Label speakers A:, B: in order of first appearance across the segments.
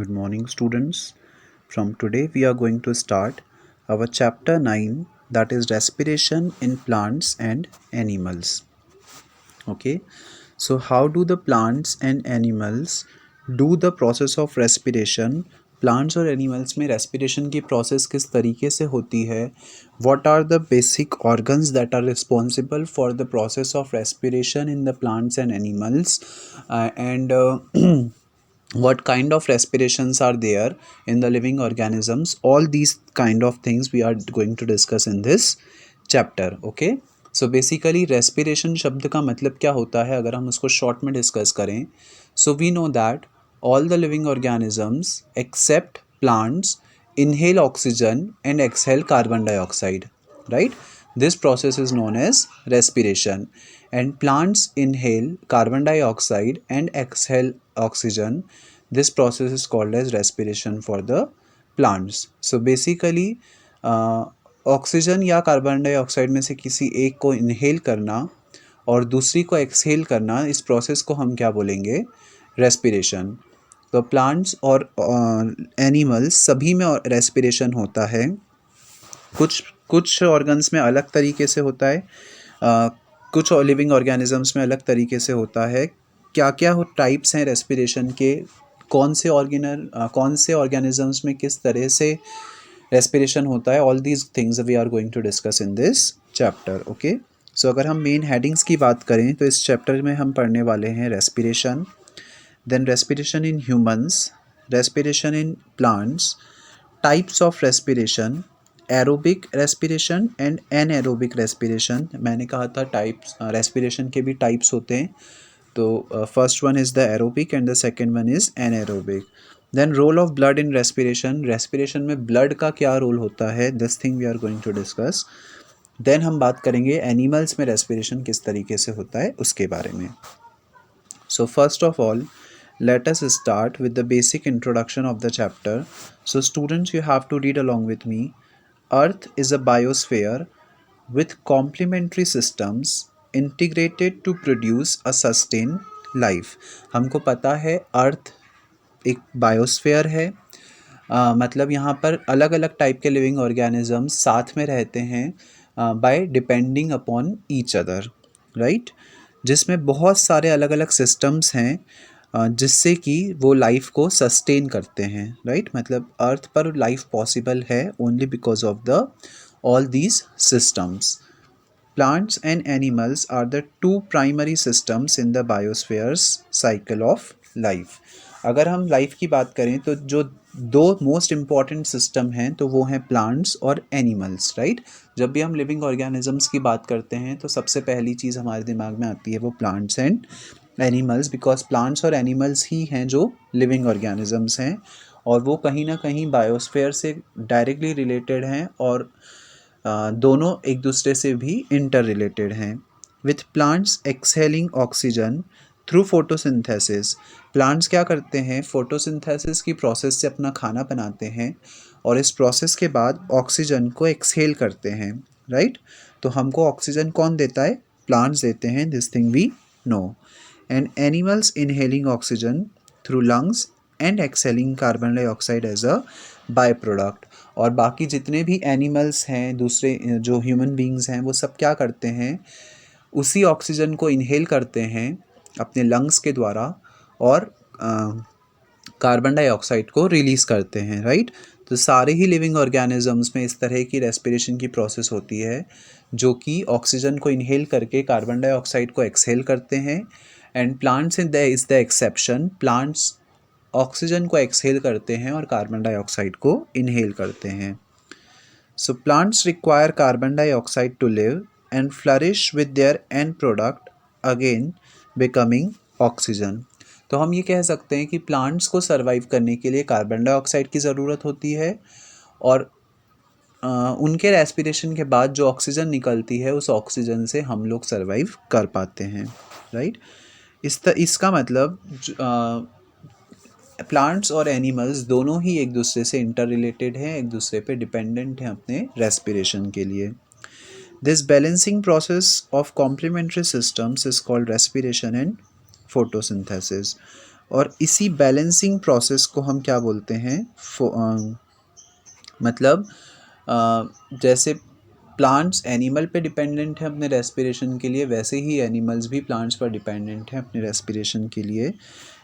A: Good morning, students. From today, we are going to start our chapter 9, that is respiration in plants and animals. Okay, so how do the plants and animals do the process of respiration? Plants और animals में respiration की process किस तरीके से होती है? What are the basic organs that are responsible for the process of respiration in the plants and animals and what kind of respirations are there in the living organisms? All these kind of things we are going to discuss in this chapter. Okay, so basically respiration शब्द का मतलब क्या होता है अगर हम उसको short में डिस्कस करें? So we know that all the living organisms except plants inhale oxygen and exhale carbon dioxide, right? This process is known as respiration, and plants inhale carbon dioxide and exhale oxygen. This process is called as respiration for the plants. So basically oxygen या carbon dioxide में से किसी एक को inhale करना और दूसरी को एक्सहेल करना, इस प्रोसेस को हम क्या बोलेंगे? रेस्पिरेशन. तो प्लांट्स और एनिमल्स सभी में रेस्पिरेशन होता है. कुछ ऑर्गन्स में अलग तरीके से होता है, कुछ लिविंग ऑर्गेनिजम्स में अलग तरीके से होता है. क्या क्या टाइप्स हैं रेस्पिरेशन के, कौन से ऑर्गेनिजम्स में किस तरह से रेस्पिरेशन होता है, all these things we are going to discuss in this chapter. Okay, so अगर हम मेन हेडिंग्स की बात करें तो इस चैप्टर में हम पढ़ने वाले हैं respiration, then respiration in humans, respiration in plants, types of respiration, aerobic respiration and anaerobic respiration. मैंने कहा था टाइप्स, रेस्पिरेशन के भी टाइप्स होते हैं. तो first one is the aerobic and the second one is anaerobic. Then role of blood in respiration, respiration में blood का क्या रोल होता है, this thing we are going to discuss. देन हम बात करेंगे एनिमल्स में रेस्पिरेशन किस तरीके से होता है उसके बारे में. So first of all let us start with the basic introduction of the chapter. So students, you have to read along with me. Earth is a biosphere with complementary systems integrated to produce a sustained life. हमको पता है अर्थ एक biosphere है, मतलब यहाँ पर अलग अलग टाइप के लिविंग ऑर्गेनिजम्स साथ में रहते हैं by depending upon each other, right? जिसमें बहुत सारे अलग अलग सिस्टम्स हैं जिससे कि वो लाइफ को सस्टेन करते हैं, राइट? मतलब अर्थ पर लाइफ पॉसिबल है only because of the all these systems. Plants and animals are the two primary systems in the biosphere's cycle of life. अगर हम लाइफ की बात करें तो जो दो मोस्ट इम्पॉर्टेंट सिस्टम हैं तो वो हैं प्लांट्स और एनिमल्स, राइट? जब भी हम लिविंग ऑर्गेनिजम्स की बात करते हैं तो सबसे पहली चीज़ हमारे दिमाग में आती है वो plants and animals, because plants और एनिमल्स ही हैं जो लिविंग ऑर्गेनिजम्स हैं और वो कहीं ना कहीं बायोस्फीयर से डायरेक्टली रिलेटेड हैं और दोनों एक दूसरे से भी इंटर रिलेटेड हैं. With plants exhaling oxygen through photosynthesis, plants क्या करते हैं? फोटोसिंथेसिस की प्रोसेस से अपना खाना बनाते हैं और इस प्रोसेस के बाद ऑक्सीजन को एक्सहेल करते हैं, राइट? तो हमको ऑक्सीजन कौन देता है? प्लांट्स देते हैं. This thing we know. And animals inhaling oxygen through lungs and exhaling carbon dioxide as a byproduct. और बाकी जितने भी एनिमल्स हैं, दूसरे जो ह्यूमन बींग्स हैं, वो सब क्या करते हैं? उसी ऑक्सीजन को इनहेल करते हैं अपने लंग्स के द्वारा और कार्बन डाइऑक्साइड को रिलीज़ करते हैं, राइट? तो सारे ही लिविंग ऑर्गेनिजम्स में इस तरह की रेस्पिरेशन की प्रोसेस होती है जो कि ऑक्सीजन को इनहेल करके कार्बन डाइऑक्साइड को एक्सहेल करते हैं. And plants is the exception. Plants oxygen को एक्सहेल करते हैं और कार्बन डाइऑक्साइड को इनहेल करते हैं. So plants require carbon dioxide to live and flourish with their end product again becoming oxygen. तो हम ये कह सकते हैं कि प्लांट्स को सर्वाइव करने के लिए कार्बन डाइऑक्साइड की ज़रूरत होती है और उनके रेस्पिरेशन के बाद जो ऑक्सीजन निकलती है उस ऑक्सीजन से हम लोग सर्वाइव कर पाते हैं, राइट? इसका मतलब प्लांट्स और एनिमल्स दोनों ही एक दूसरे से इंटर रिलेटेड हैं, एक दूसरे पे डिपेंडेंट हैं अपने रेस्पिरेशन के लिए. This balancing process of complementary systems is called respiration and photosynthesis. और इसी बैलेंसिंग प्रोसेस को हम क्या बोलते हैं, मतलब जैसे प्लांट्स एनिमल पे डिपेंडेंट है अपने रेस्पिरेशन के लिए, वैसे ही एनिमल्स भी प्लांट्स पर डिपेंडेंट हैं अपने रेस्पिरेशन के लिए।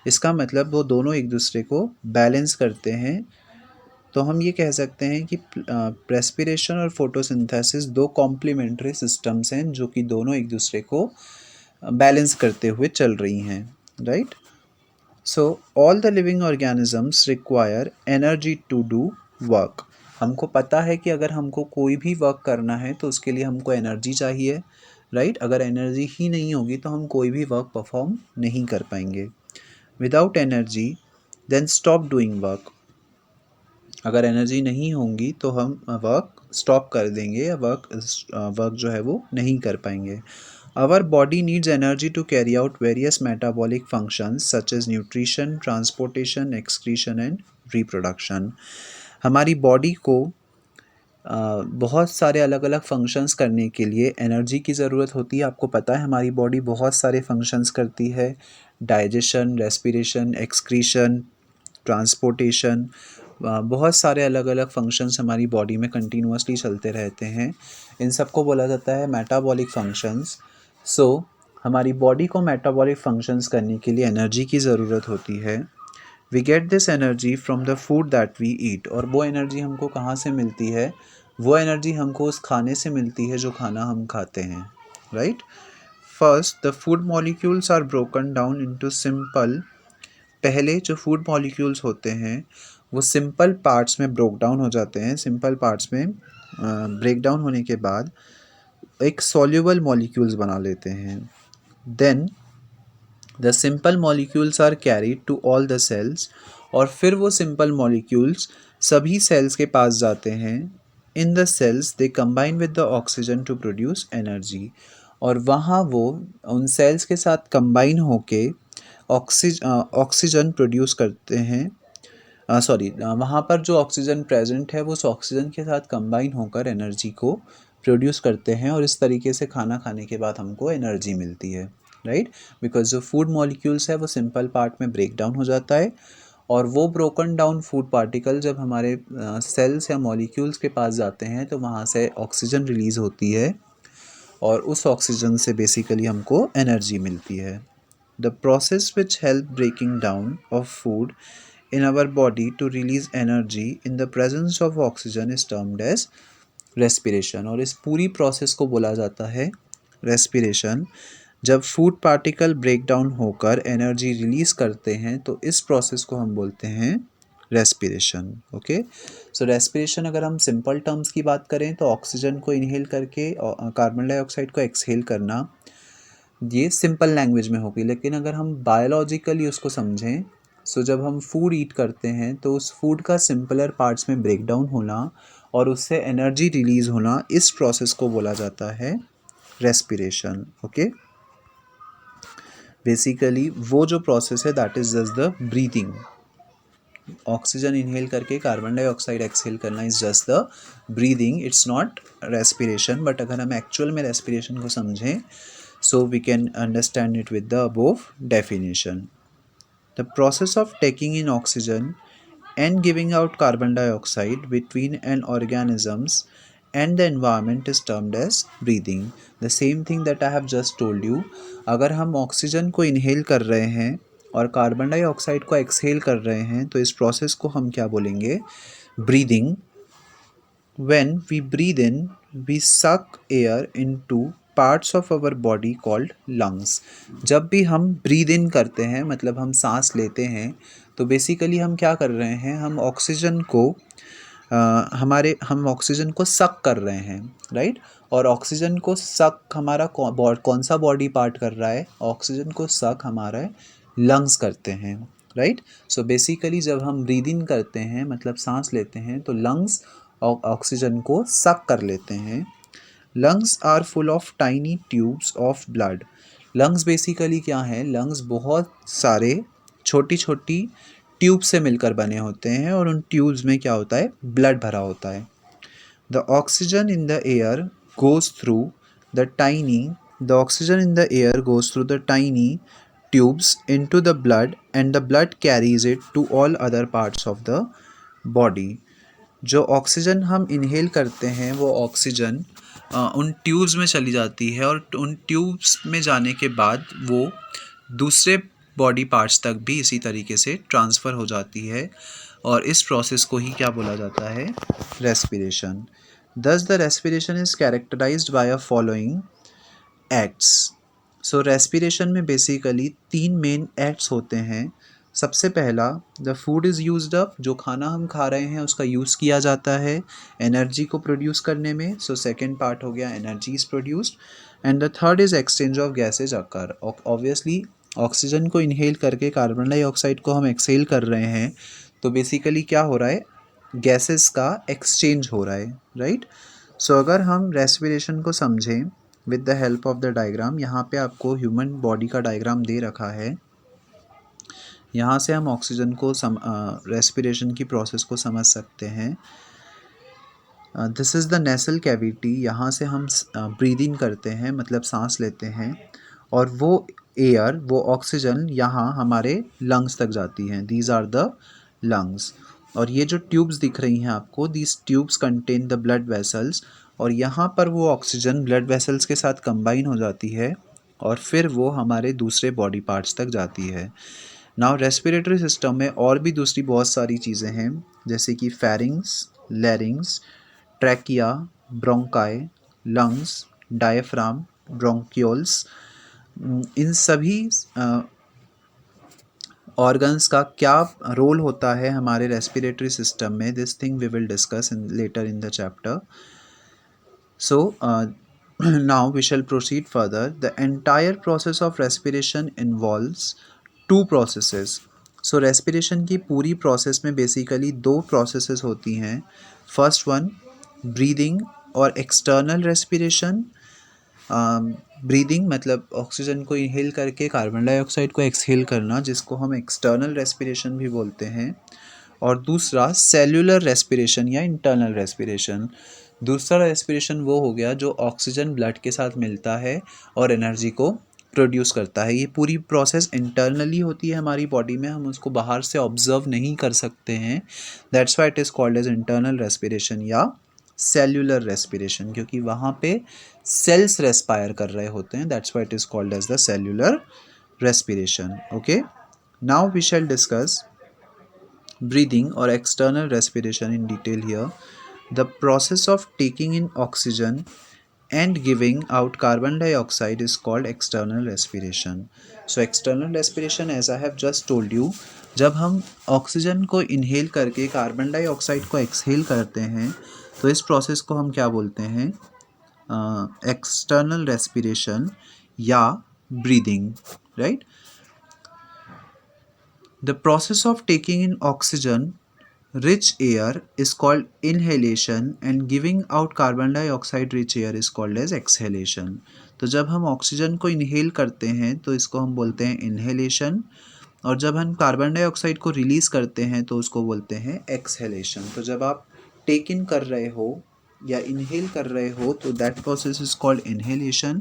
A: इसका मतलब वो दोनों एक दूसरे को बैलेंस करते हैं। तो हम ये कह सकते हैं कि रेस्पिरेशन और फोटोसिंथेसिस दो कॉम्प्लीमेंट्री सिस्टम्स हैं जो कि दोनों एक दूसरे को बैलेंस करते हुए चल रही हैं, right. So all the living organisms require energy to do work. हमको पता है कि अगर हमको कोई भी वर्क करना है तो उसके लिए हमको एनर्जी चाहिए, राइट। अगर एनर्जी ही नहीं होगी तो हम कोई भी वर्क परफॉर्म नहीं कर पाएंगे। Without energy then stop doing work. अगर एनर्जी नहीं होंगी तो हम वर्क स्टॉप कर देंगे या वर्क जो है वो नहीं कर पाएंगे। Our body needs energy to carry out various metabolic functions such as nutrition, transportation, excretion and reproduction. हमारी बॉडी को बहुत सारे अलग अलग फंक्शंस करने के लिए एनर्जी की ज़रूरत होती है। आपको पता है हमारी बॉडी बहुत सारे फंक्शंस करती है, डाइजेशन, रेस्पिरेशन, एक्सक्रीशन, ट्रांसपोर्टेशन, बहुत सारे अलग अलग फंक्शंस हमारी बॉडी में कंटिन्यूसली चलते रहते हैं। इन सबको बोला जाता है मेटाबॉलिक फंक्शंस। सो हमारी बॉडी को मेटाबॉलिक फंक्शंस करने के लिए एनर्जी की ज़रूरत होती है। We get this energy from the food that we eat. और वो एनर्जी हमको कहाँ से मिलती है? वो एनर्जी हमको उस खाने से मिलती है जो खाना हम खाते हैं, right. First the food molecules are broken down into simple. पहले जो फूड मॉलिक्यूल्स होते हैं वो सिंपल पार्ट्स में ब्रोक डाउन हो जाते हैं। सिंपल पार्ट्स में ब्रेक डाउन होने के बाद एक सॉल्युबल मॉलिक्यूल्स बना लेते हैं। Then the simple molecules are carried to all the cells. और फिर वो सिंपल मॉलिक्यूल्स सभी सेल्स के पास जाते हैं। In the cells they combine with the oxygen to produce energy. और वहाँ वो उन सेल्स के साथ कंबाइन होके ऑक्सीजन प्रोड्यूस करते हैं। वहाँ पर जो ऑक्सीजन प्रेजेंट है वो उस ऑक्सीजन के साथ कंबाइन होकर एनर्जी को प्रोड्यूस करते हैं और इस तरीके से खाना खाने के बाद हमको एनर्जी मिलती है, राइट। बिकॉज जो फूड मॉलिक्यूल्स है वो सिंपल पार्ट में ब्रेक डाउन हो जाता है और वो ब्रोकन डाउन फूड पार्टिकल जब हमारे सेल्स या मॉलिक्यूल्स के पास जाते हैं तो वहाँ से ऑक्सीजन रिलीज़ होती है और उस ऑक्सीजन से बेसिकली हमको एनर्जी मिलती है। The process which help breaking down of food in our body to release energy in the presence of oxygen is termed as respiration। और इस पूरी प्रोसेस को बोला जाता है रेस्पिरेशन। जब फूड पार्टिकल ब्रेक डाउन होकर एनर्जी रिलीज करते हैं तो इस प्रोसेस को हम बोलते हैं रेस्पिरेशन। ओके, सो रेस्पिरेशन अगर हम सिंपल टर्म्स की बात करें तो ऑक्सीजन को इनहेल करके कार्बन डाइऑक्साइड को एक्सहेल करना, ये सिंपल लैंग्वेज में होगी। लेकिन अगर हम बायोलॉजिकली उसको समझें, सो जब हम फूड ईट करते हैं तो उस फूड का सिंपलर पार्ट्स में ब्रेक डाउन होना और उससे एनर्जी रिलीज़ होना, इस प्रोसेस को बोला जाता है रेस्पिरेशन। ओके, बेसिकली वो जो प्रोसेस है that is just the breathing. Oxygen inhale करके कार्बन डाइऑक्साइड एक्सहेल करना is just the breathing, it's not respiration. But अगर हम एक्चुअल में रेस्पिरेशन को समझें so we can understand it with the above definition. The process of taking in oxygen and giving out carbon dioxide between an organisms and the environment is termed as breathing. The same thing that I have just told you, अगर हम oxygen को inhale कर रहे हैं और carbon dioxide को exhale कर रहे हैं तो इस प्रोसेस को हम क्या बोलेंगे? Breathing. When we breathe in, we suck air into parts of our body called lungs. जब भी हम ब्रीद इन करते हैं, मतलब हम सांस लेते हैं, तो बेसिकली हम क्या कर रहे हैं? हम ऑक्सीजन को हम ऑक्सीजन को सक कर रहे हैं, राइट। और ऑक्सीजन को सक हमारा कौन सा बॉडी पार्ट कर रहा है? ऑक्सीजन को सक हमारा लंग्स करते हैं, राइट। सो बेसिकली जब हम ब्रीद इन करते हैं, मतलब सांस लेते हैं, तो लंग्स ऑक्सीजन को सक कर लेते हैं। Lungs are full of tiny tubes of blood. Lungs basically क्या है? लंग्स बहुत सारे छोटी छोटी ट्यूब से मिलकर बने होते हैं और उन ट्यूब्स में क्या होता है? ब्लड भरा होता है। The oxygen in the air goes through the tiny the oxygen in the air goes through the tiny tubes into the blood and the blood carries it to all other parts of the body. जो oxygen हम inhale करते हैं वो oxygen उन tubes में चली जाती है और उन ट्यूब्स में जाने के बाद वो दूसरे बॉडी पार्ट्स तक भी इसी तरीके से ट्रांसफ़र हो जाती है और इस प्रोसेस को ही क्या बोला जाता है, respiration. Thus the respiration is characterized by a following acts. So respiration में बेसिकली 3 मेन एक्ट्स होते हैं. सबसे पहला, the food is used up, जो खाना हम खा रहे हैं उसका यूज़ किया जाता है एनर्जी को प्रोड्यूस करने में. सो सेकेंड पार्ट हो गया energy is produced. And the third is exchange of gases occur. Obviously oxygen को इनहेल करके कार्बन डाइऑक्साइड को हम एक्सहेल कर रहे हैं, तो बेसिकली क्या हो रहा है, गैसेस का एक्सचेंज हो रहा है, राइट. सो अगर हम रेस्पिरेशन को समझें with the help of the diagram, यहाँ पे आपको ह्यूमन बॉडी का डायग्राम दे रखा है. यहाँ से हम ऑक्सीजन को रेस्पिरेशन की प्रोसेस को समझ सकते हैं. This is the nasal cavity. यहाँ से हम ब्रीद इन करते हैं, मतलब सांस लेते हैं, और वो एयर, वो ऑक्सीजन यहाँ हमारे लंग्स तक जाती हैं. These are the lungs. और ये जो ट्यूब्स दिख रही हैं आपको, these tubes contain the blood vessels, और यहाँ पर वो ऑक्सीजन ब्लड वेसल्स के साथ कंबाइन हो जाती है और फिर वो हमारे दूसरे बॉडी पार्ट्स तक जाती है. नाउ रेस्पिरेटरी सिस्टम में और भी दूसरी बहुत सारी चीज़ें हैं, जैसे कि pharynx, larynx, trachea, bronchi, lungs, diaphragm, bronchioles. इन सभी ऑर्गन्स का क्या रोल होता है हमारे रेस्पिरेटरी सिस्टम में, this thing we will discuss in later in the chapter. So now we shall proceed further. The entire process of respiration involves two processes. So respiration की पूरी process में basically 2 processes होती हैं. First one, breathing और external respiration. Breathing मतलब oxygen को inhale करके carbon dioxide को एक्सहेल करना, जिसको हम एक्सटर्नल रेस्पिरेशन भी बोलते हैं. और दूसरा सेल्यूलर रेस्पिरेशन या इंटरनल रेस्पिरेशन. दूसरा रेस्पिरेशन वो हो गया जो ऑक्सीजन ब्लड के साथ मिलता है और एनर्जी को प्रोड्यूस करता है. ये पूरी प्रोसेस इंटरनली होती है हमारी बॉडी में, हम उसको बाहर से ऑब्जर्व नहीं कर सकते हैं. That's why it is called as internal respiration या सेल्यूलर रेस्पिरेशन, क्योंकि वहाँ पे सेल्स रेस्पायर कर रहे होते हैं. That's why it is called as the cellular respiration. Okay, now we shall discuss breathing or external respiration in detail here. The process of taking in oxygen and giving out carbon dioxide is called external respiration. So external respiration, as I have just told you, जब हम oxygen को inhale करके carbon dioxide को exhale करते हैं तो इस process को हम क्या बोलते हैं, एक्सटर्नल रेस्पिरेशन या breathing, right. The process of taking in oxygen rich air is called inhalation and giving out carbon dioxide rich air is called as exhalation. तो जब हम ऑक्सीजन को इनहेल करते हैं तो इसको हम बोलते हैं इनहेलेशन, और जब हम कार्बन डाइऑक्साइड को रिलीज़ करते हैं तो उसको बोलते हैं एक्सहेलेशन. तो जब आप टेक इन कर रहे हो या इनहेल कर रहे हो तो that process is called inhalation,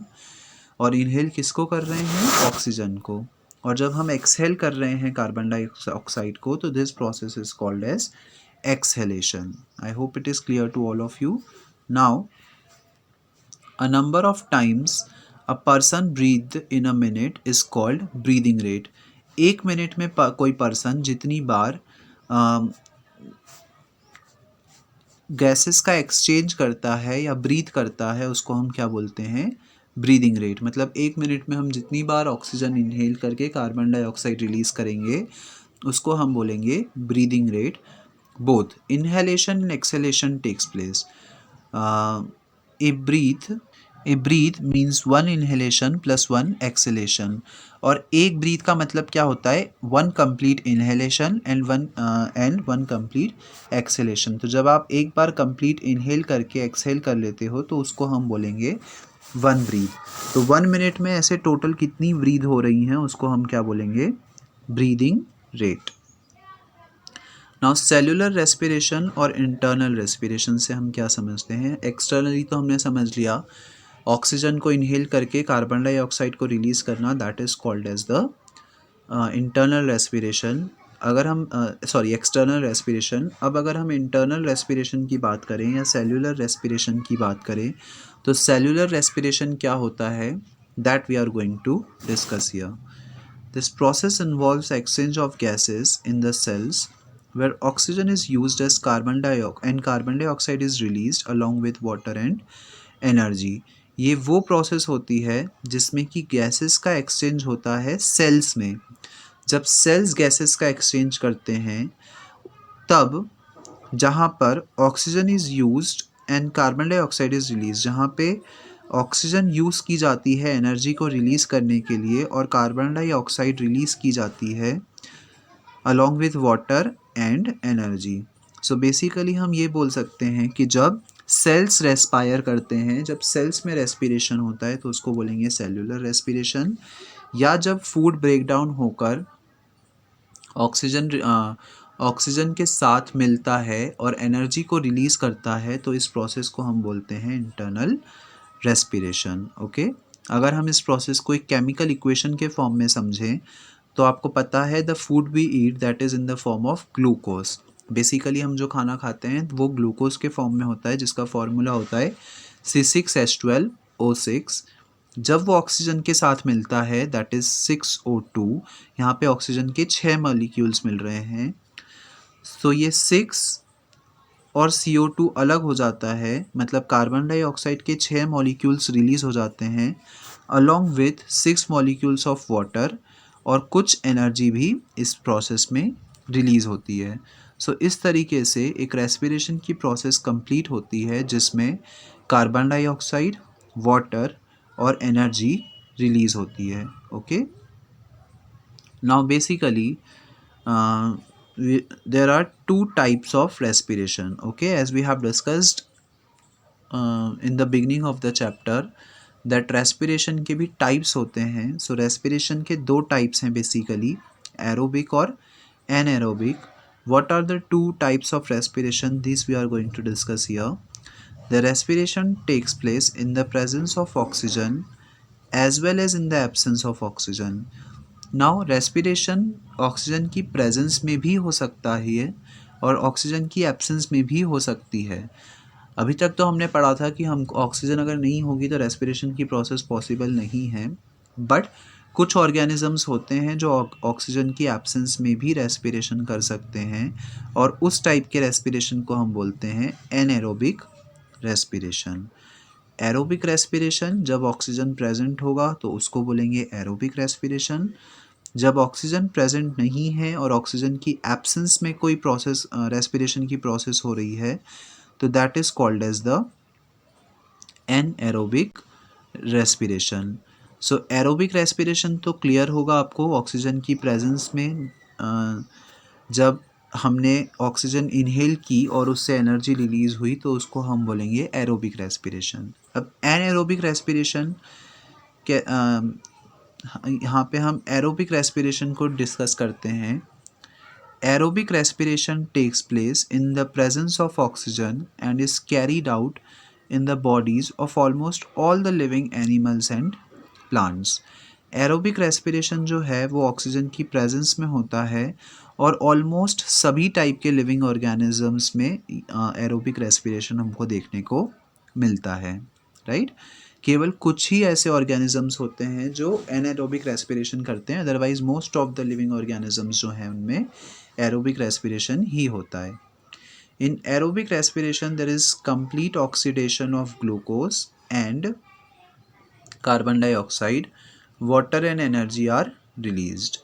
A: और इनहेल किसको कर रहे हैं, ऑक्सीजन को. और जब हम एक्सहेल कर रहे हैं कार्बन डाइऑक्साइड को तो this process is called as exhalation. I hope it is clear to all of you. Now a number of times a person breathe in a minute is called breathing rate. 1 minute में कोई person जितनी बार gases का exchange करता है या breathe करता है उसको हम क्या बोलते हैं, ब्रीदिंग रेट. मतलब 1 मिनट में हम जितनी बार ऑक्सीजन इनहेल करके कार्बन डाइऑक्साइड रिलीज़ करेंगे उसको हम बोलेंगे breathing rate. Both inhalation and exhalation takes place. A breath means 1 inhalation plus 1 exhalation. और एक ब्रीथ का मतलब क्या होता है, 1 complete inhalation and 1 complete exhalation. तो जब आप एक बार कंप्लीट इनहेल करके एक्सहेल कर लेते हो तो उसको हम बोलेंगे 1 ब्रीथ. तो 1 मिनट में ऐसे टोटल कितनी ब्रीथ हो रही हैं उसको हम क्या बोलेंगे, breathing rate. Now cellular respiration और इंटरनल रेस्पिरेशन से हम क्या समझते हैं. एक्सटर्नली तो हमने समझ लिया, ऑक्सीजन को इनहेल करके कार्बन डाइऑक्साइड को रिलीज़ करना, that is called as the internal respiration, अगर हम एक्सटर्नल रेस्पिरेशन। अब अगर हम इंटरनल रेस्पिरेशन की बात करें या सेल्यूलर रेस्पिरेशन की बात करें, तो सेल्यूलर रेस्पिरेशन क्या होता है, that we are going to discuss here. This process involves exchange of gases in the cells where oxygen is used as carbon dioxide is released along with water and energy। ये वो process होती है जिसमें कि gases का exchange होता है sales में। जब सेल्स गैसेस का एक्सचेंज करते हैं तब जहाँ पर oxygen is used and carbon dioxide is release, जहाँ पे ऑक्सीजन यूज़ की जाती है एनर्जी को रिलीज़ करने के लिए और कार्बन डाइऑक्साइड रिलीज़ की जाती है along with water and energy. So basically हम ये बोल सकते हैं कि जब सेल्स रेस्पायर करते हैं, जब सेल्स में रेस्पिरेशन होता है तो उसको बोलेंगे सेल्यूलर रेस्पिरेशन। या जब फूड ब्रेकडाउन होकर ऑक्सीजन के साथ मिलता है और एनर्जी को रिलीज़ करता है तो इस प्रोसेस को हम बोलते हैं इंटरनल रेस्पिरेशन। ओके, अगर हम इस प्रोसेस को एक केमिकल इक्वेशन के फॉर्म में समझें तो आपको पता है the food we eat that is in the form of glucose. Basically हम जो खाना खाते हैं वो ग्लूकोज के फॉर्म में होता है, जिसका फॉर्मूला होता है C6H12O6। जब वो ऑक्सीजन के साथ मिलता है दैट इज़ 6O2, यहाँ पे ऑक्सीजन के 6 मॉलिक्यूल्स मिल रहे हैं। तो ये 6 और CO2 अलग हो जाता है, मतलब कार्बन डाइऑक्साइड के 6 मॉलिक्यूल्स रिलीज़ हो जाते हैं along with 6 molecules of water, और कुछ एनर्जी भी इस प्रोसेस में रिलीज़ होती है। सो इस तरीके से एक रेस्पिरेशन की प्रोसेस कंप्लीट होती है जिसमें कार्बन डाइऑक्साइड, वाटर और एनर्जी रिलीज़ होती है। Okay, now basically there are two types of respiration, okay, as we have discussed in the beginning of the chapter that respiration के भी types होते हैं। so respiration के दो types हैं basically, aerobic और anaerobic। what are the two types of respiration, these we are going to discuss here। the respiration takes place in the presence of oxygen as well as in the absence of oxygen। Now respiration oxygen की presence में भी हो सकता है और oxygen की absence में भी हो सकती है। अभी तक तो हमने पढ़ा था कि हम ऑक्सीजन अगर नहीं होगी तो रेस्पिरेशन की प्रोसेस पॉसिबल नहीं है, बट कुछ ऑर्गेनिजम्स होते हैं जो ऑक्सीजन की एब्सेंस में भी रेस्पिरेशन कर सकते हैं और उस टाइप के रेस्पिरेशन को हम बोलते हैं एनएरोबिक रेस्पिरेशन। एरोबिक रेस्पिरेशन जब ऑक्सीजन प्रेजेंट होगा तो उसको बोलेंगे एरोबिक रेस्पिरेशन। जब ऑक्सीजन प्रेजेंट नहीं है और ऑक्सीजन की एब्सेंस में कोई प्रोसेस रेस्पिरेशन की प्रोसेस हो रही है तो that is called as the anaerobic respiration. So aerobic respiration तो क्लियर होगा आपको, ऑक्सीजन की प्रेजेंस में जब हमने ऑक्सीजन इनहेल की और उससे एनर्जी रिलीज़ हुई तो उसको हम बोलेंगे एरोबिक रेस्पिरेशन। अब एनएरोबिक रेस्पिरेशन के यहाँ पे हम एरोबिक रेस्पिरेशन को डिस्कस करते हैं। Aerobic respiration takes place in the presence of oxygen and is carried out in the bodies of almost all the living animals and plants. Aerobic respiration जो है वो ऑक्सीजन की प्रेजेंस में होता है और ऑलमोस्ट सभी टाइप के लिविंग ऑर्गेनिजम्स में एरोबिक रेस्पिरेशन हमको देखने को मिलता है, राइट। केवल कुछ ही ऐसे ऑर्गेनिजम्स होते हैं जो एनारोबिक रेस्पिरेशन करते हैं, otherwise most of the living organisms जो हैं उनमें एरोबिक रेस्पिरेशन ही होता है। In aerobic respiration there is complete oxidation of glucose and carbon dioxide, water and energy are released.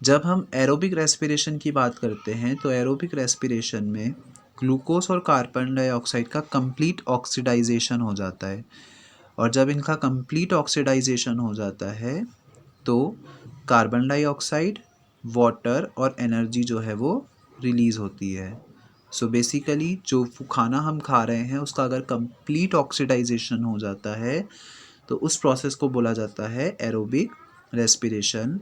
A: जब हम एरोबिक रेस्पिरेशन की बात करते हैं तो एरोबिक रेस्पिरेशन में ग्लूकोज और कार्बन डाइऑक्साइड का कंप्लीट ऑक्सीडाइजेशन हो जाता है, और जब इनका कंप्लीट ऑक्सीडाइजेशन हो जाता है तो कार्बन डाइऑक्साइड, वाटर और एनर्जी जो है वो रिलीज़ होती है। सो बेसिकली जो खाना हम खा रहे हैं उसका अगर कंप्लीट ऑक्सीडाइजेशन हो जाता है तो उस प्रोसेस को बोला जाता है aerobic respiration.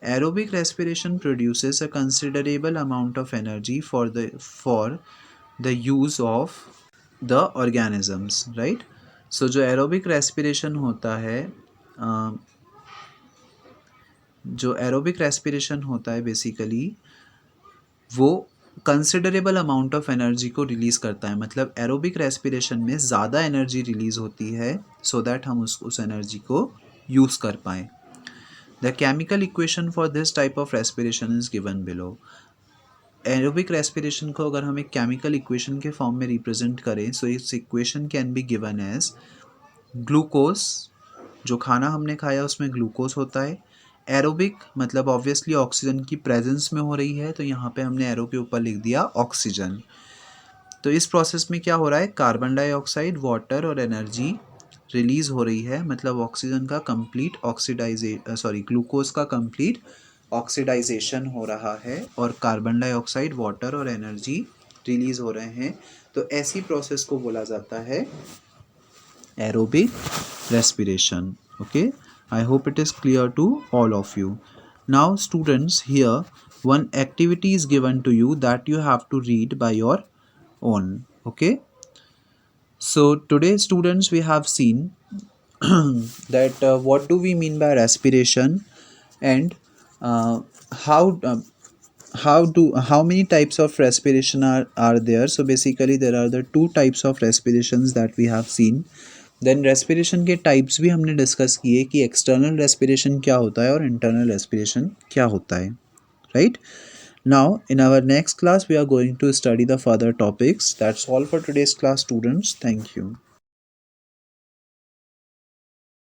A: Aerobic respiration produces a considerable amount of energy for the use of the organisms, right. So जो एरोबिक रेस्पिरेशन होता है जो एरोबिक रेस्पिरेशन होता है बेसिकली वो कंसिडरेबल अमाउंट ऑफ एनर्जी को रिलीज़ करता है, मतलब एरोबिक रेस्पिरेशन में ज़्यादा एनर्जी रिलीज़ होती है सो दैट हम उस एनर्जी को यूज़ कर पाएँ. The chemical equation for this type of respiration is given below. Aerobic respiration को अगर हम एक केमिकल इक्वेशन के फॉर्म में रिप्रेजेंट करें सो इस equation can be given as glucose, जो खाना हमने खाया उसमें ग्लूकोज होता है. एरोबिक मतलब ऑब्वियसली ऑक्सीजन की प्रेजेंस में हो रही है, तो यहाँ पे हमने एरो के ऊपर लिख दिया ऑक्सीजन. तो इस प्रोसेस में क्या हो रहा है, कार्बन डाइऑक्साइड, वाटर और एनर्जी रिलीज हो रही है, मतलब ऑक्सीजन का कंप्लीट ग्लूकोज का कंप्लीट ऑक्सीडाइजेशन हो रहा है और कार्बन डाइऑक्साइड, वाटर और एनर्जी रिलीज हो रहे हैं. तो ऐसी प्रोसेस को बोला जाता है aerobic respiration. Okay, I hope it is clear to all of you. Now students, here one activity is given to you that you have to read by your own. Okay, so today students we have seen that what do we mean by respiration and uh, how uh, how many types of respiration are there. So basically there are the two types of respirations that we have seen. Then respiration के types भी हमने discuss किए कि external respiration क्या होता है और internal respiration क्या होता है, right. Now in our next class we are going to study the further topics. That's all for today's class students. Thank you.